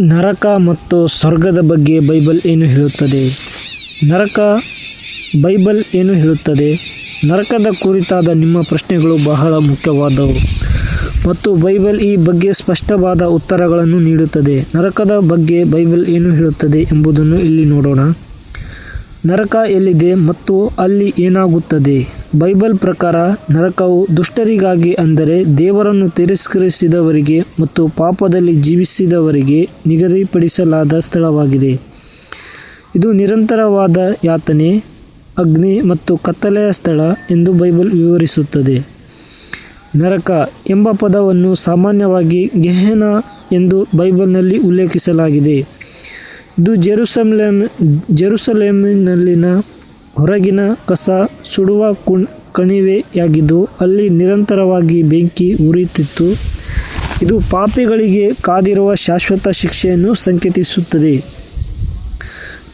ನರಕ ಮತ್ತು ಸ್ವರ್ಗದ ಬಗ್ಗೆ ಬೈಬಲ್ ಏನು ಹೇಳುತ್ತದೆ? ಬೈಬಲ್ ಏನು ಹೇಳುತ್ತದೆ? ನರಕದ ಕುರಿತಾದ ನಿಮ್ಮ ಪ್ರಶ್ನೆಗಳು ಬಹಳ ಮುಖ್ಯವಾದವು ಮತ್ತು ಬೈಬಲ್ ಈ ಬಗ್ಗೆ ಸ್ಪಷ್ಟವಾದ ಉತ್ತರಗಳನ್ನು ನೀಡುತ್ತದೆ. ನರಕದ ಬಗ್ಗೆ ಬೈಬಲ್ ಏನು ಹೇಳುತ್ತದೆ ಎಂಬುದನ್ನು ಇಲ್ಲಿ ನೋಡೋಣ. ನರಕ ಎಲ್ಲಿದೆ ಮತ್ತು ಅಲ್ಲಿ ಏನಾಗುತ್ತದೆ? ಬೈಬಲ್ ಪ್ರಕಾರ ನರಕವು ದುಷ್ಟರಿಗಾಗಿ, ಅಂದರೆ ದೇವರನ್ನು ತಿರಸ್ಕರಿಸಿದವರಿಗೆ ಮತ್ತು ಪಾಪದಲ್ಲಿ ಜೀವಿಸಿದವರಿಗೆ ನಿಗದಿಪಡಿಸಲಾದ ಸ್ಥಳವಾಗಿದೆ. ಇದು ನಿರಂತರವಾದ ಯಾತನೆ, ಅಗ್ನಿ ಮತ್ತು ಕತ್ತಲೆಯ ಸ್ಥಳ ಎಂದು ಬೈಬಲ್ ವಿವರಿಸುತ್ತದೆ. ನರಕ ಎಂಬ ಪದವನ್ನು ಸಾಮಾನ್ಯವಾಗಿ ಗೆಹೆನಾ ಎಂದು ಬೈಬಲ್ನಲ್ಲಿ ಉಲ್ಲೇಖಿಸಲಾಗಿದೆ. ಇದು ಜೆರುಸಲೇಮಿನಲ್ಲಿನ ಹೊರಗಿನ ಕಸ ಸುಡುವ ಕಣಿವೆಯಾಗಿದ್ದು ಅಲ್ಲಿ ನಿರಂತರವಾಗಿ ಬೆಂಕಿ ಉರಿಯುತ್ತಿತ್ತು. ಇದು ಪಾಪಿಗಳಿಗೆ ಕಾದಿರುವ ಶಾಶ್ವತ ಶಿಕ್ಷೆಯನ್ನು ಸಂಕೇತಿಸುತ್ತದೆ.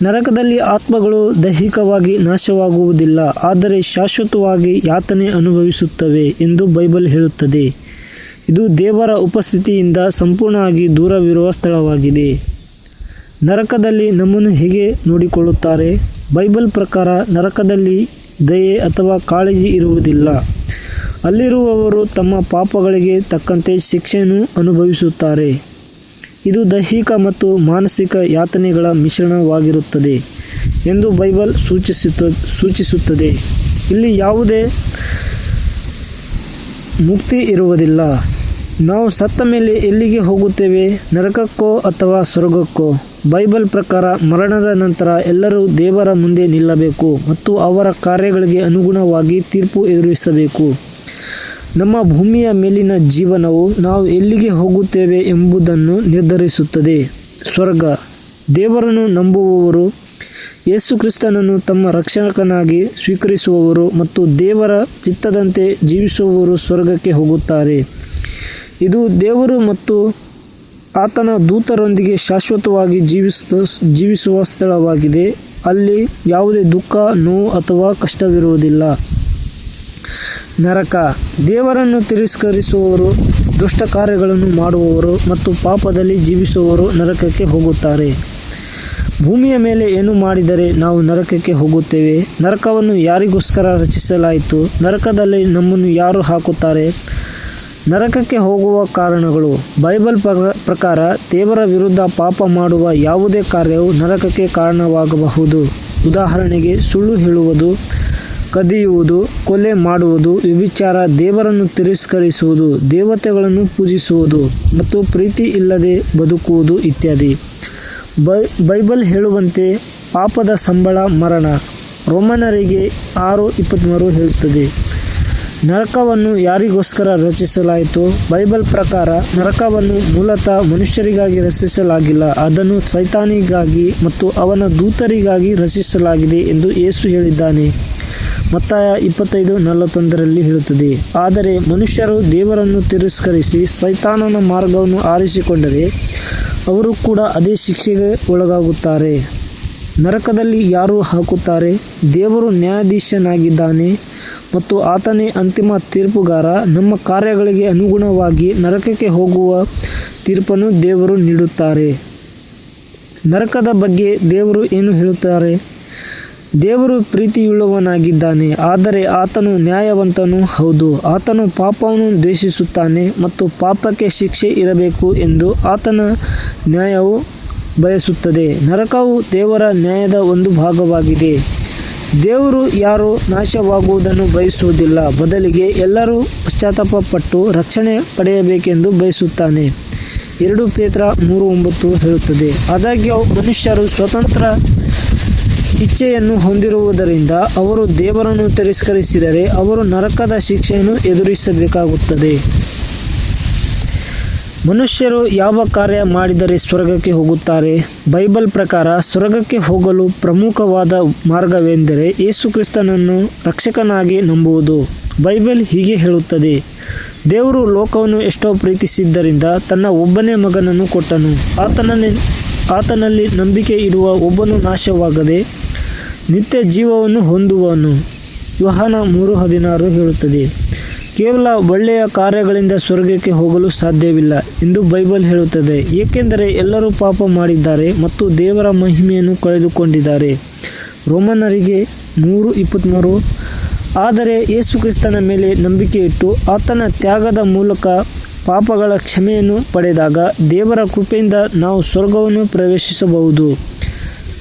ನರಕದಲ್ಲಿ ಆತ್ಮಗಳು ದೈಹಿಕವಾಗಿ ನಾಶವಾಗುವುದಿಲ್ಲ, ಆದರೆ ಶಾಶ್ವತವಾಗಿ ಯಾತನೆ ಅನುಭವಿಸುತ್ತವೆ ಎಂದು ಬೈಬಲ್ ಹೇಳುತ್ತದೆ. ಇದು ದೇವರ ಉಪಸ್ಥಿತಿಯಿಂದ ಸಂಪೂರ್ಣವಾಗಿ ದೂರವಿರುವ ಸ್ಥಳವಾಗಿದೆ. ನರಕದಲ್ಲಿ ನಮ್ಮನ್ನು ಹೇಗೆ ನೋಡಿಕೊಳ್ಳುತ್ತಾರೆ? ಬೈಬಲ್ ಪ್ರಕಾರ ನರಕದಲ್ಲಿ ದಯೆ ಅಥವಾ ಕಾಳಜಿ ಇರುವುದಿಲ್ಲ. ಅಲ್ಲಿರುವವರು ತಮ್ಮ ಪಾಪಗಳಿಗೆ ತಕ್ಕಂತೆ ಶಿಕ್ಷೆಯನ್ನು ಅನುಭವಿಸುತ್ತಾರೆ. ಇದು ದೈಹಿಕ ಮತ್ತು ಮಾನಸಿಕ ಯಾತನೆಗಳ ಮಿಶ್ರಣವಾಗಿರುತ್ತದೆ ಎಂದು ಬೈಬಲ್ ಸೂಚಿಸುತ್ತದೆ. ಇಲ್ಲಿ ಯಾವುದೇ ಮುಕ್ತಿ ಇರುವುದಿಲ್ಲ. ನಾವು ಸತ್ತ ಮೇಲೆ ಎಲ್ಲಿಗೆ ಹೋಗುತ್ತೇವೆ? ನರಕಕ್ಕೋ ಅಥವಾ ಸ್ವರ್ಗಕ್ಕೋ? ಬೈಬಲ್ ಪ್ರಕಾರ ಮರಣದ ನಂತರ ಎಲ್ಲರೂ ದೇವರ ಮುಂದೆ ನಿಲ್ಲಬೇಕು ಮತ್ತು ಅವರ ಕಾರ್ಯಗಳಿಗೆ ಅನುಗುಣವಾಗಿ ತೀರ್ಪು ಎದುರಿಸಬೇಕು. ನಮ್ಮ ಭೂಮಿಯ ಮೇಲಿನ ಜೀವನವು ನಾವು ಎಲ್ಲಿಗೆ ಹೋಗುತ್ತೇವೆ ಎಂಬುದನ್ನು ನಿರ್ಧರಿಸುತ್ತದೆ. ಸ್ವರ್ಗ, ದೇವರನ್ನು ನಂಬುವವರು, ಯೇಸು ಕ್ರಿಸ್ತನನ್ನು ತಮ್ಮ ರಕ್ಷಕನಾಗಿ ಸ್ವೀಕರಿಸುವವರು ಮತ್ತು ದೇವರ ಚಿತ್ತದಂತೆ ಜೀವಿಸುವವರು ಸ್ವರ್ಗಕ್ಕೆ ಹೋಗುತ್ತಾರೆ. ಇದು ದೇವರು ಮತ್ತು ಆತನ ದೂತರೊಂದಿಗೆ ಶಾಶ್ವತವಾಗಿ ಜೀವಿಸುವ ಸ್ಥಳವಾಗಿದೆ. ಅಲ್ಲಿ ಯಾವುದೇ ದುಃಖ, ನೋವು ಅಥವಾ ಕಷ್ಟವಿರುವುದಿಲ್ಲ. ನರಕ, ದೇವರನ್ನು ತಿರಸ್ಕರಿಸುವವರು, ದುಷ್ಟ ಕಾರ್ಯಗಳನ್ನು ಮಾಡುವವರು ಮತ್ತು ಪಾಪದಲ್ಲಿ ಜೀವಿಸುವವರು ನರಕಕ್ಕೆ ಹೋಗುತ್ತಾರೆ. ಭೂಮಿಯ ಮೇಲೆ ಏನು ಮಾಡಿದರೆ ನಾವು ನರಕಕ್ಕೆ ಹೋಗುತ್ತೇವೆ? ನರಕವನ್ನು ಯಾರಿಗೋಸ್ಕರ ರಚಿಸಲಾಯಿತು? ನರಕದಲ್ಲಿ ನಮ್ಮನ್ನು ಯಾರು ಹಾಕುತ್ತಾರೆ? ನರಕಕ್ಕೆ ಹೋಗುವ ಕಾರಣಗಳು. ಬೈಬಲ್ ಪ್ರಕಾರ ದೇವರ ವಿರುದ್ಧ ಪಾಪ ಮಾಡುವ ಯಾವುದೇ ಕಾರ್ಯವು ನರಕಕ್ಕೆ ಕಾರಣವಾಗಬಹುದು. ಉದಾಹರಣೆಗೆ, ಸುಳ್ಳು ಹೇಳುವುದು, ಕದಿಯುವುದು, ಕೊಲೆ ಮಾಡುವುದು, ವ್ಯಭಿಚಾರ, ದೇವರನ್ನು ತಿರಸ್ಕರಿಸುವುದು, ದೇವತೆಗಳನ್ನು ಪೂಜಿಸುವುದು ಮತ್ತು ಪ್ರೀತಿ ಇಲ್ಲದೆ ಬದುಕುವುದು ಇತ್ಯಾದಿ. ಬೈಬಲ್ ಹೇಳುವಂತೆ ಪಾಪದ ಸಂಬಳ ಮರಣ. ರೋಮನರಿಗೆ 6:23 ಹೇಳುತ್ತದೆ. ನರಕವನ್ನು ಯಾರಿಗೋಸ್ಕರ ರಚಿಸಲಾಯಿತು? ಬೈಬಲ್ ಪ್ರಕಾರ ನರಕವನ್ನು ಮೂಲತಃ ಮನುಷ್ಯರಿಗಾಗಿ ರಚಿಸಲಾಗಿಲ್ಲ, ಅದನ್ನು ಸೈತಾನಿಗಾಗಿ ಮತ್ತು ಅವನ ದೂತರಿಗಾಗಿ ರಚಿಸಲಾಗಿದೆ ಎಂದು ಯೇಸು ಹೇಳಿದ್ದಾನೆ. ಮತ್ತಾಯ 25:41 ಹೇಳುತ್ತದೆ. ಆದರೆ ಮನುಷ್ಯರು ದೇವರನ್ನು ತಿರಸ್ಕರಿಸಿ ಸೈತಾನನ ಮಾರ್ಗವನ್ನು ಆರಿಸಿಕೊಂಡರೆ ಅವರು ಕೂಡ ಅದೇ ಶಿಕ್ಷೆಗೆ ಒಳಗಾಗುತ್ತಾರೆ. ನರಕದಲ್ಲಿ ಯಾರು ಹಾಕುತ್ತಾರೆ? ದೇವರು ನ್ಯಾಯಾಧೀಶನಾಗಿದ್ದಾನೆ ಮತ್ತು ಆತನೇ ಅಂತಿಮ ತೀರ್ಪುಗಾರ. ನಮ್ಮ ಕಾರ್ಯಗಳಿಗೆ ಅನುಗುಣವಾಗಿ ನರಕಕ್ಕೆ ಹೋಗುವ ತೀರ್ಪನ್ನು ದೇವರು ನೀಡುತ್ತಾರೆ. ನರಕದ ಬಗ್ಗೆ ದೇವರು ಏನು ಹೇಳುತ್ತಾರೆ? ದೇವರು ಪ್ರೀತಿಯುಳ್ಳವನಾಗಿದ್ದಾನೆ, ಆದರೆ ಆತನು ನ್ಯಾಯವಂತನೂ ಹೌದು. ಆತನು ಪಾಪವನ್ನು ದ್ವೇಷಿಸುತ್ತಾನೆ ಮತ್ತು ಪಾಪಕ್ಕೆ ಶಿಕ್ಷೆ ಇರಬೇಕು ಎಂದು ಆತನ ನ್ಯಾಯವು ಬಯಸುತ್ತದೆ. ನರಕವು ದೇವರ ನ್ಯಾಯದ ಒಂದು ಭಾಗವಾಗಿದೆ. ದೇವರು ಯಾರೂ ನಾಶವಾಗುವುದನ್ನು ಬಯಸುವುದಿಲ್ಲ, ಬದಲಿಗೆ ಎಲ್ಲರೂ ಪಶ್ಚಾತ್ತಾಪಪಟ್ಟು ರಕ್ಷಣೆ ಪಡೆಯಬೇಕೆಂದು ಬಯಸುತ್ತಾನೆ. 2 ಪೇತ್ರ 3:9 ಹೇಳುತ್ತದೆ. ಆದಾಗ್ಯೂ ಮನುಷ್ಯರು ಸ್ವತಂತ್ರ ಇಚ್ಛೆಯನ್ನು ಹೊಂದಿರುವುದರಿಂದ ಅವರು ದೇವರನ್ನು ತಿರಸ್ಕರಿಸಿದರೆ ಅವರು ನರಕದ ಶಿಕ್ಷೆಯನ್ನು ಎದುರಿಸಬೇಕಾಗುತ್ತದೆ. ಮನುಷ್ಯರು ಯಾವ ಕಾರ್ಯ ಮಾಡಿದರೆ ಸ್ವರ್ಗಕ್ಕೆ ಹೋಗುತ್ತಾರೆ? ಬೈಬಲ್ ಪ್ರಕಾರ ಸ್ವರ್ಗಕ್ಕೆ ಹೋಗಲು ಪ್ರಮುಖವಾದ ಮಾರ್ಗವೆಂದರೆ ಯೇಸು ಕ್ರಿಸ್ತನನ್ನು ರಕ್ಷಕನಾಗಿ ನಂಬುವುದು. ಬೈಬಲ್ ಹೀಗೆ ಹೇಳುತ್ತದೆ. ದೇವರು ಲೋಕವನ್ನು ಎಷ್ಟೋ ಪ್ರೀತಿಸಿದ್ದರಿಂದ ತನ್ನ ಒಬ್ಬನೇ ಮಗನನ್ನು ಕೊಟ್ಟನು. ಆತನಲ್ಲಿ ನಂಬಿಕೆ ಇಡುವ ಒಬ್ಬನು ನಾಶವಾಗದೆ ನಿತ್ಯ ಜೀವವನ್ನು ಹೊಂದುವನು. ಯೋಹಾನ 3:16 ಹೇಳುತ್ತದೆ. ಕೇವಲ ಒಳ್ಳೆಯ ಕಾರ್ಯಗಳಿಂದ ಸ್ವರ್ಗಕ್ಕೆ ಹೋಗಲು ಸಾಧ್ಯವಿಲ್ಲ ಎಂದು ಬೈಬಲ್ ಹೇಳುತ್ತದೆ, ಏಕೆಂದರೆ ಎಲ್ಲರೂ ಪಾಪ ಮಾಡಿದ್ದಾರೆ ಮತ್ತು ದೇವರ ಮಹಿಮೆಯನ್ನು ಕಳೆದುಕೊಂಡಿದ್ದಾರೆ. ರೋಮನ್ನರಿಗೆ 3:23. ಆದರೆ ಯೇಸು ಕ್ರಿಸ್ತನ ಮೇಲೆ ನಂಬಿಕೆ ಇಟ್ಟು ಆತನ ತ್ಯಾಗದ ಮೂಲಕ ಪಾಪಗಳ ಕ್ಷಮೆಯನ್ನು ಪಡೆದಾಗ ದೇವರ ಕೃಪೆಯಿಂದ ನಾವು ಸ್ವರ್ಗವನ್ನು ಪ್ರವೇಶಿಸಬಹುದು.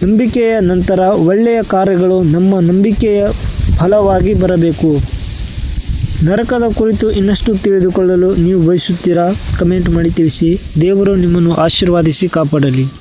ನಂಬಿಕೆಯ ನಂತರ ಒಳ್ಳೆಯ ಕಾರ್ಯಗಳು ನಮ್ಮ ನಂಬಿಕೆಯ ಫಲವಾಗಿ ಬರಬೇಕು. ನರಕದ ಕುರಿತು ಇನ್ನಷ್ಟು ತಿಳಿದುಕೊಳ್ಳಲು ನೀವು ಬಯಸುತ್ತೀರಾ? ಕಮೆಂಟ್ ಮಾಡಿ ತಿಳಿಸಿ. ದೇವರು ನಿಮ್ಮನ್ನು ಆಶೀರ್ವದಿಸಿ ಕಾಪಾಡಲಿ.